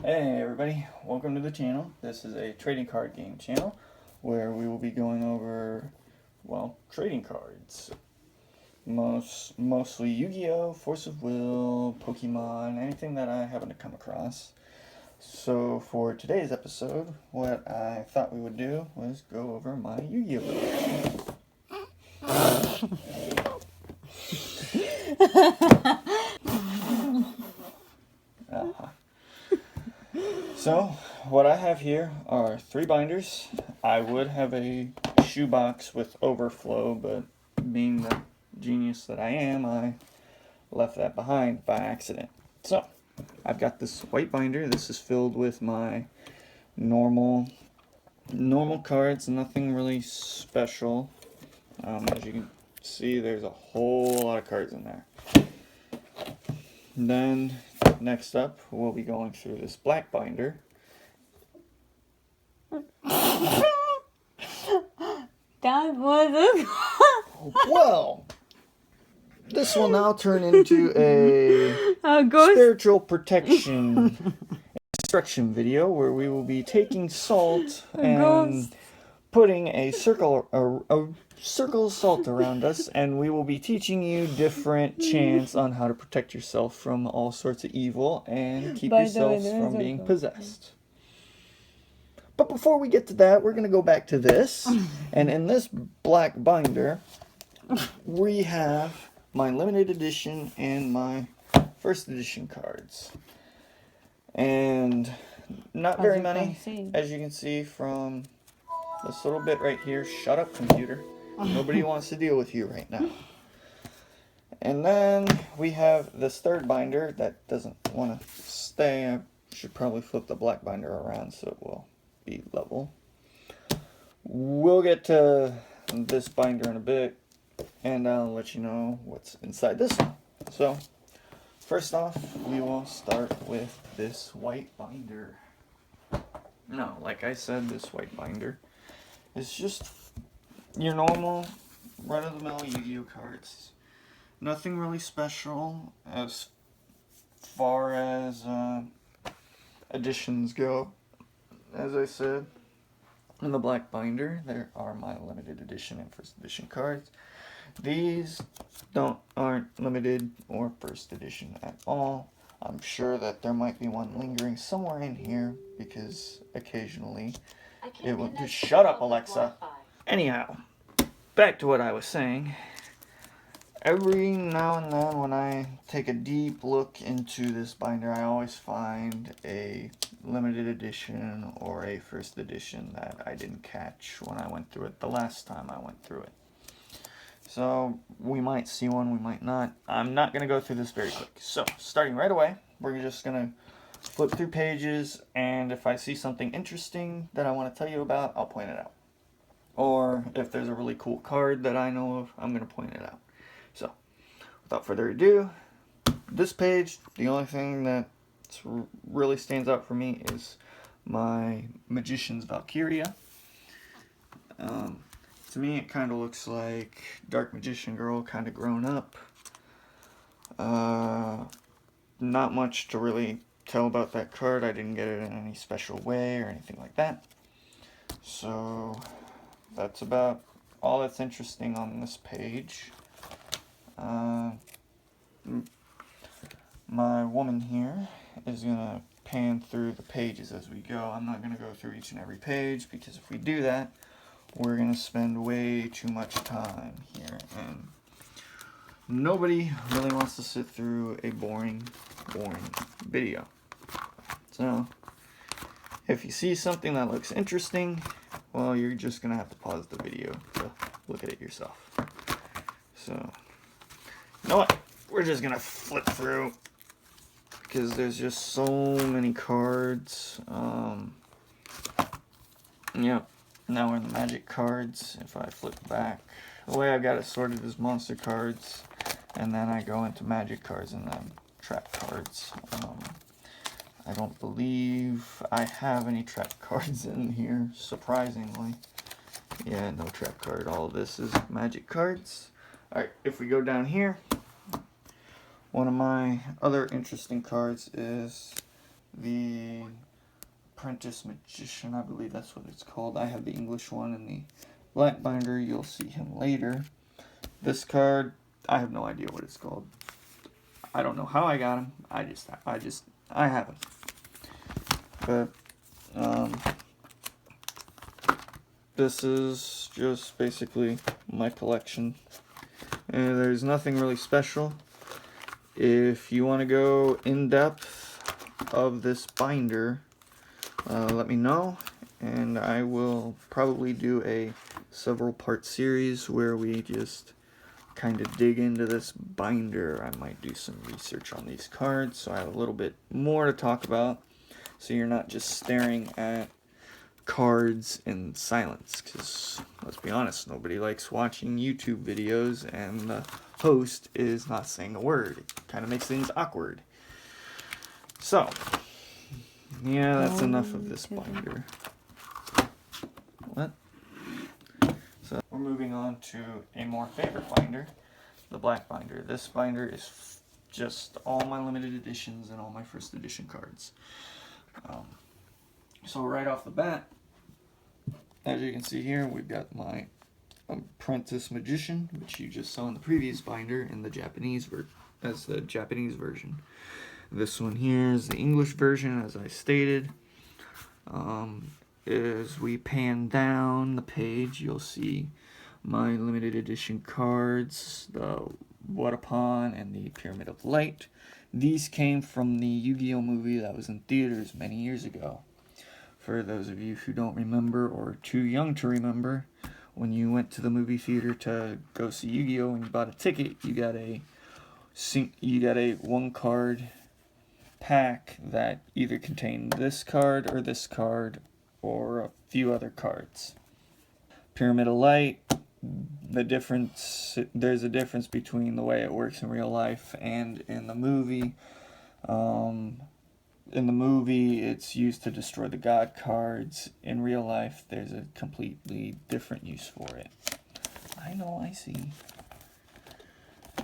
Hey everybody, welcome to the channel. This is a trading card game channel where we will be going over, well, trading cards. Mostly Yu-Gi-Oh!, Force of Will, Pokemon, anything that I happen to come across. So for today's episode, what I thought we would do was go over my Yu-Gi-Oh! collection. So, what I have here are 3 binders. I would have a shoebox with overflow, but being the genius that I am, I left that behind by accident. So, I've got this white binder. This is filled with my normal cards, nothing really special. As you can see, there's a whole lot of cards in there. Then, next up, we'll be going through this black binder. That was Well, this will now turn into a ghost. spiritual protection instruction video where we will be taking salt and putting a circle of salt around us, and we will be teaching you different chants on how to protect yourself from all sorts of evil and keep yourselves from being possessed. But before we get to that, we're going to go back to this. And in this black binder, we have my limited edition and my first edition cards. And not very many, as you can see from this little bit right here. Shut up, computer. Nobody wants to deal with you right now. And then we have this third binder that doesn't want to stay. I should probably flip the black binder around so it will be level. We'll get to this binder in a bit, and I'll let you know what's inside this one. So, first off, we will start with this white binder. No, like I said, this white binder is just your normal run-of-the-mill Yu-Gi-Oh! Cards. Nothing really special as far as editions go. As I said, in the black binder, there are my limited edition and first edition cards. These aren't limited or first edition at all. I'm sure that there might be one lingering somewhere in here because occasionally it will just shut up, Alexa. Anyhow, back to what I was saying. Every now and then when I take a deep look into this binder, I always find a limited edition or a first edition that I didn't catch when I went through it the last time I went through it. So we might see one, we might not. I'm not going to go through this very quick. So starting right away, we're just going to flip through pages, and if I see something interesting that I want to tell you about, I'll point it out. Or if there's a really cool card that I know of, I'm going to point it out. So, without further ado, this page, the only thing that really stands out for me is my Magician's Valkyria. To me, it kind of looks like Dark Magician Girl, kind of grown up. Not much to really tell about that card. I didn't get it in any special way or anything like that. So, that's about all that's interesting on this page. My woman here is going to pan through the pages as we go. I'm not going to go through each and every page because if we do that, we're going to spend way too much time here. And nobody really wants to sit through a boring video. So, if you see something that looks interesting, well, you're just going to have to pause the video to look at it yourself. So, you know what? We're just going to flip through because there's just so many cards. Yep. Now we're in the magic cards. If I flip back, the way I've got it sorted is monster cards, and then I go into magic cards and then trap cards. I don't believe I have any trap cards in here, surprisingly. Yeah, no trap card. All of this is magic cards. Alright, if we go down here, one of my other interesting cards is the Apprentice Magician, I believe that's what it's called. I have the English one in the black binder. You'll see him later. This card, I have no idea what it's called. I don't know how I got him. I have him. But this is just basically my collection. And there's nothing really special. If you want to go in depth of this binder, let me know, and I will probably do a several part series where we just kind of dig into this binder. I might do some research on these cards so I have a little bit more to talk about, so you're not just staring at cards in silence, because let's be honest, nobody likes watching YouTube videos and the host is not saying a word. It kind of makes things awkward. So yeah, that's enough of this binder. What? So we're moving on to a more favorite binder, the black binder. This binder is just all my limited editions and all my first edition cards. So right off the bat, as you can see here, we've got my Apprentice Magician, which you just saw in the previous binder in the Japanese version. This one here is the English version, as I stated. As we pan down the page, you'll see my limited edition cards, the What Upon and the Pyramid of Light. These came from the Yu-Gi-Oh movie that was in theaters many years ago. For those of you who don't remember or too young to remember, when you went to the movie theater to go see Yu-Gi-Oh and you bought a ticket, you got a one card pack that either contained this card or a few other cards. Pyramid of Light, there's a difference between the way it works in real life and in the movie. In the movie, it's used to destroy the god cards. In real life, there's a completely different use for it. I know, I see.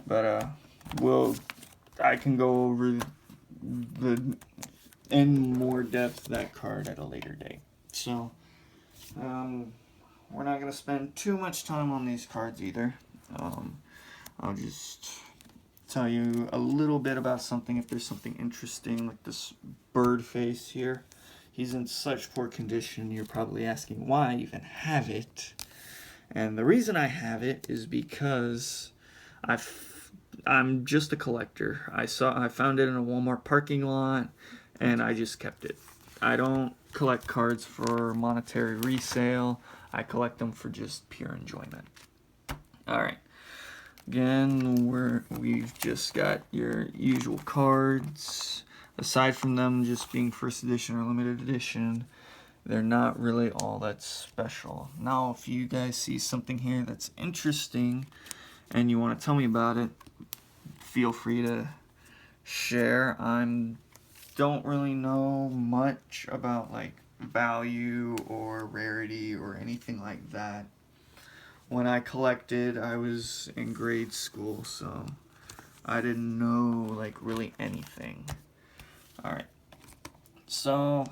But I can go over in more depth that card at a later date. So we're not going to spend too much time on these cards either. I'll just tell you a little bit about something if there's something interesting, like this bird face here. He's in such poor condition, you're probably asking why I even have it. And the reason I have it is because I'm just a collector. I found it in a Walmart parking lot, and I just kept it. I don't collect cards for monetary resale. I collect them for just pure enjoyment. Alright. Again, we've just got your usual cards. Aside from them just being first edition or limited edition, they're not really all that special. Now, if you guys see something here that's interesting and you want to tell me about it, feel free to share. I don't really know much about like value or rarity or anything like that. When I collected, I was in grade school, so I didn't know like really anything. Alright, so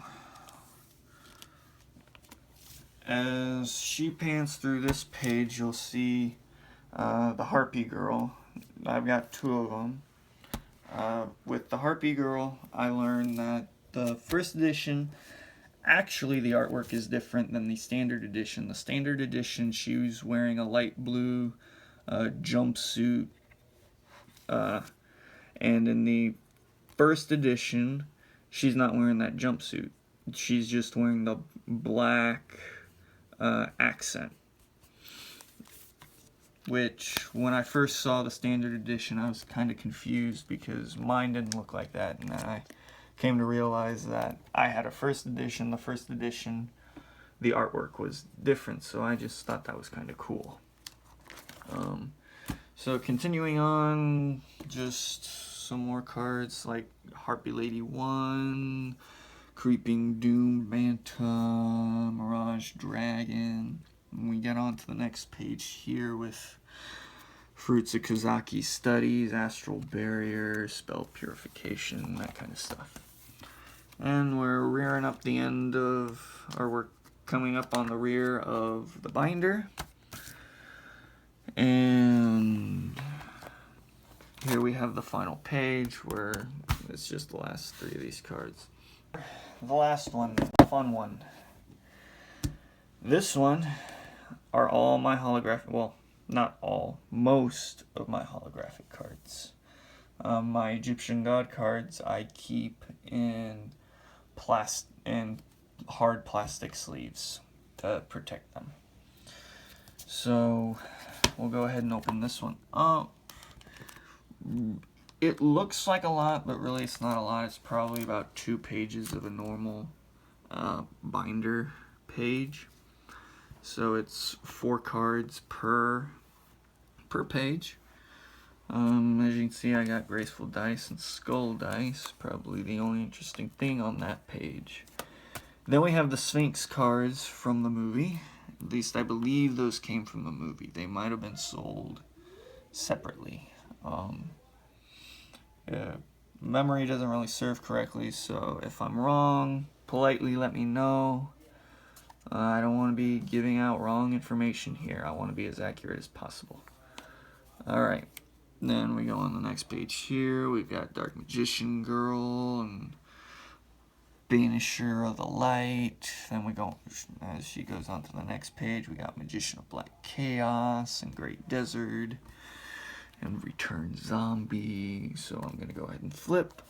as she pans through this page, you'll see the Harpy Girl. I've got two of them. With the Harpy Girl, I learned that the first edition, actually the artwork is different than the standard edition. The standard edition, she was wearing a light blue jumpsuit, and in the first edition, she's not wearing that jumpsuit. She's just wearing the black accent. Which, when I first saw the standard edition, I was kind of confused because mine didn't look like that. And then I came to realize that I had a first edition. The first edition, the artwork was different, so I just thought that was kind of cool. So continuing on, just some more cards like Harpy Lady 1, Creeping Doom Manta, Mirage Dragon. And we get on to the next page here with Fruits of Kazaki Studies, Astral Barrier, Spell Purification, that kind of stuff. And we're rearing up the end of, or we're coming up on the rear of the binder. And here we have the final page where it's just the last 3 of these cards. The last one, the fun one. This one are all my holographic, well, not all, most of my holographic cards. My Egyptian God cards I keep in hard plastic sleeves to protect them. So we'll go ahead and open this one up. It looks like a lot, but really it's not a lot. It's probably about 2 pages of a normal binder page. So it's 4 cards per page. As you can see, I got Graceful Dice and Skull Dice, probably the only interesting thing on that page. Then we have the Sphinx cards from the movie. At least I believe those came from the movie. They might have been sold separately. Memory doesn't really serve correctly, so if I'm wrong, politely let me know. I don't want to be giving out wrong information here. I want to be as accurate as possible. Alright, then we go on the next page here. We've got Dark Magician Girl and Banisher of the Light. Then we go, as she goes on to the next page, we got Magician of Black Chaos and Great Desert and Return Zombie. So I'm going to go ahead and flip.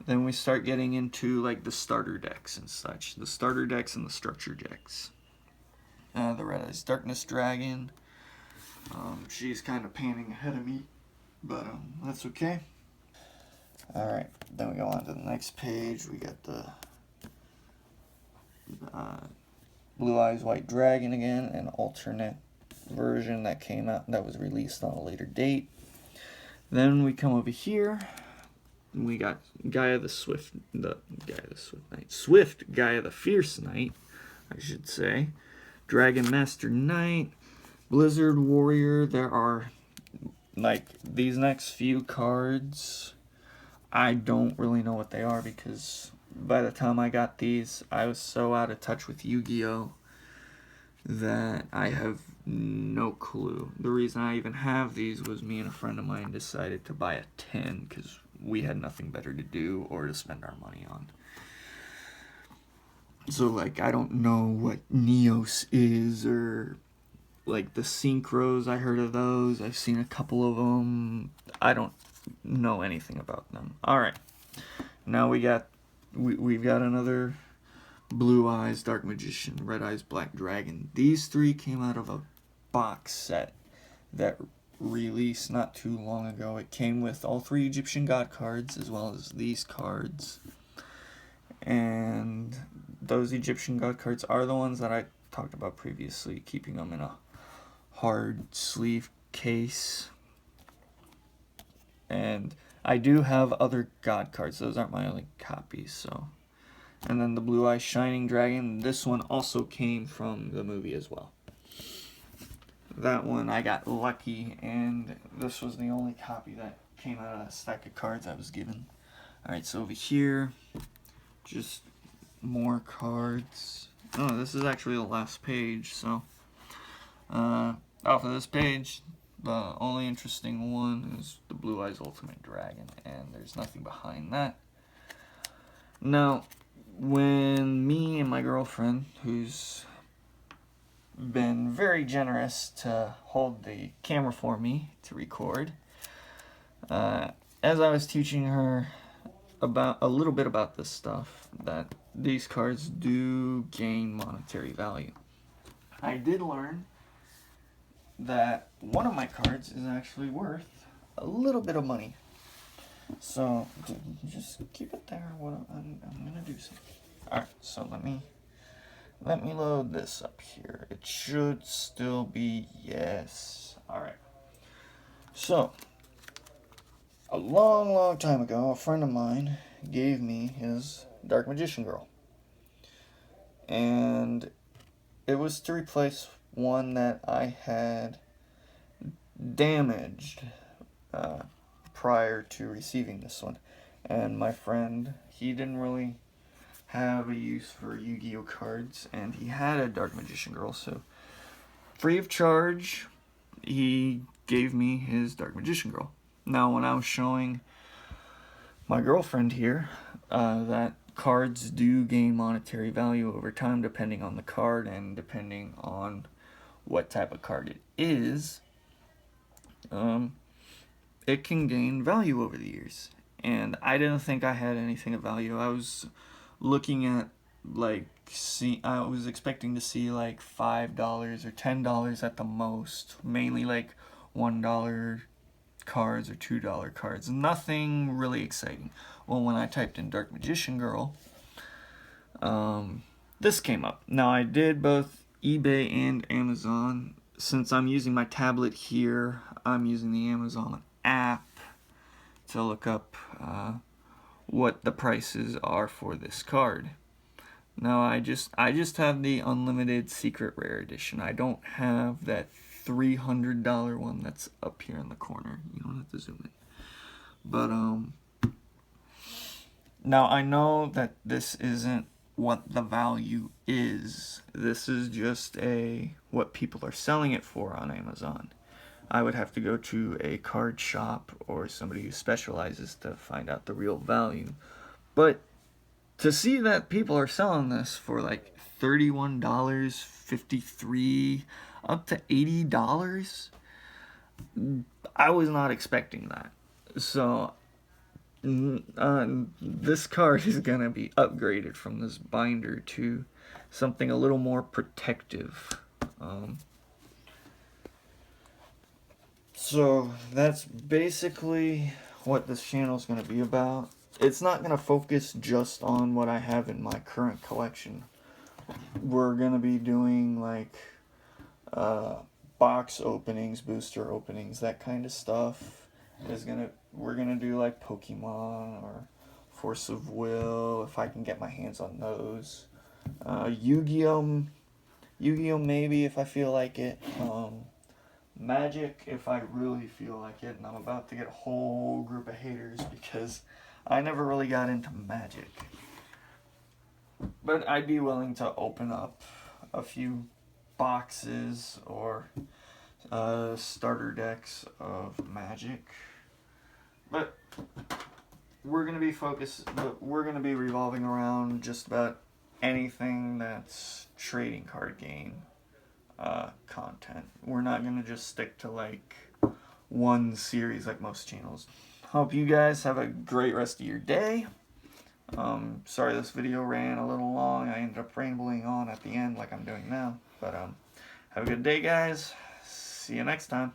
Then we start getting into like the starter decks and such. The starter decks and the structure decks. The Red Eyes Darkness Dragon. She's kind of panning ahead of me, but that's okay. Alright, then we go on to the next page. We got the Blue Eyes White Dragon again, an alternate version that came out, that was released on a later date. Then we come over here. We got Gaia the Swift Knight. Swift Gaia the Fierce Knight, I should say. Dragon Master Knight. Blizzard Warrior. There are, like, these next few cards, I don't really know what they are because by the time I got these, I was so out of touch with Yu-Gi-Oh! That I have no clue. The reason I even have these was me and a friend of mine decided to buy a 10 because we had nothing better to do or to spend our money on. So, like, I don't know what Neos is or, like, the Synchros. I heard of those. I've seen a couple of them. I don't know anything about them. Alright. Now we've got another Blue Eyes Dark Magician, Red Eyes Black Dragon. These 3 came out of a box set that released not too long ago. It came with all 3 Egyptian God cards as well as these cards. And those Egyptian God cards are the ones that I talked about previously, keeping them in a hard sleeve case. And I do have other God cards. Those aren't my only copies, so. And then the Blue Eye Shining Dragon. This one also came from the movie as well. That one I got lucky, and this was the only copy that came out of a stack of cards I was given. Alright, so over here, just more cards. Oh, this is actually the last page, so. Off of this page, the only interesting one is the Blue Eyes Ultimate Dragon, and there's nothing behind that. Now, when me and my girlfriend, who's been very generous to hold the camera for me to record, as I was teaching her about a little bit about this stuff, that these cards do gain monetary value. I did learn that one of my cards is actually worth a little bit of money. So just keep it there. What I'm gonna do something. All right, so let me load this up here. It should still be yes. All right. So a long time ago, a friend of mine gave me his Dark Magician Girl, and it was to replace one that I had damaged prior to receiving this one. And my friend, he didn't really have a use for Yu-Gi-Oh cards, and he had a Dark Magician Girl, so free of charge, he gave me his Dark Magician Girl. Now, when I was showing my girlfriend here that cards do gain monetary value over time depending on the card and depending on what type of card it is, it can gain value over the years. And I didn't think I had anything of value. I was looking at I was expecting to see like $5 or $10 at the most, mainly like $1 cards or $2 cards. Nothing really exciting. Well, when I typed in Dark Magician Girl, this came up. Now, I did both eBay and Amazon. Since I'm using my tablet here, I'm using the Amazon app to look up what the prices are for this card. Now, I just have the unlimited secret rare edition. I don't have that $300 one that's up here in the corner. You don't have to zoom in. But now I know that this isn't what the value is. This is just what people are selling it for on Amazon. I would have to go to a card shop or somebody who specializes to find out the real value. But to see that people are selling this for like $31, $53, up to $80, I was not expecting that. So this card is gonna be upgraded from this binder to something a little more protective. So that's basically what this channel is going to be about. It's not going to focus just on what I have in my current collection. We're going to be doing like box openings, booster openings, that kind of stuff. We're going to do like Pokemon or Force of Will if I can get my hands on those. Yu-Gi-Oh maybe if I feel like it. Magic if I really feel like it, and I'm about to get a whole group of haters because I never really got into Magic. But I'd be willing to open up a few boxes or starter decks of Magic. But we're gonna be revolving around just about anything that's trading card game content. We're not gonna just stick to like one series like most channels. Hope you guys have a great rest of your day. Sorry this video ran a little long. I ended up rambling on at the end like I'm doing now. But have a good day, guys. See you next time.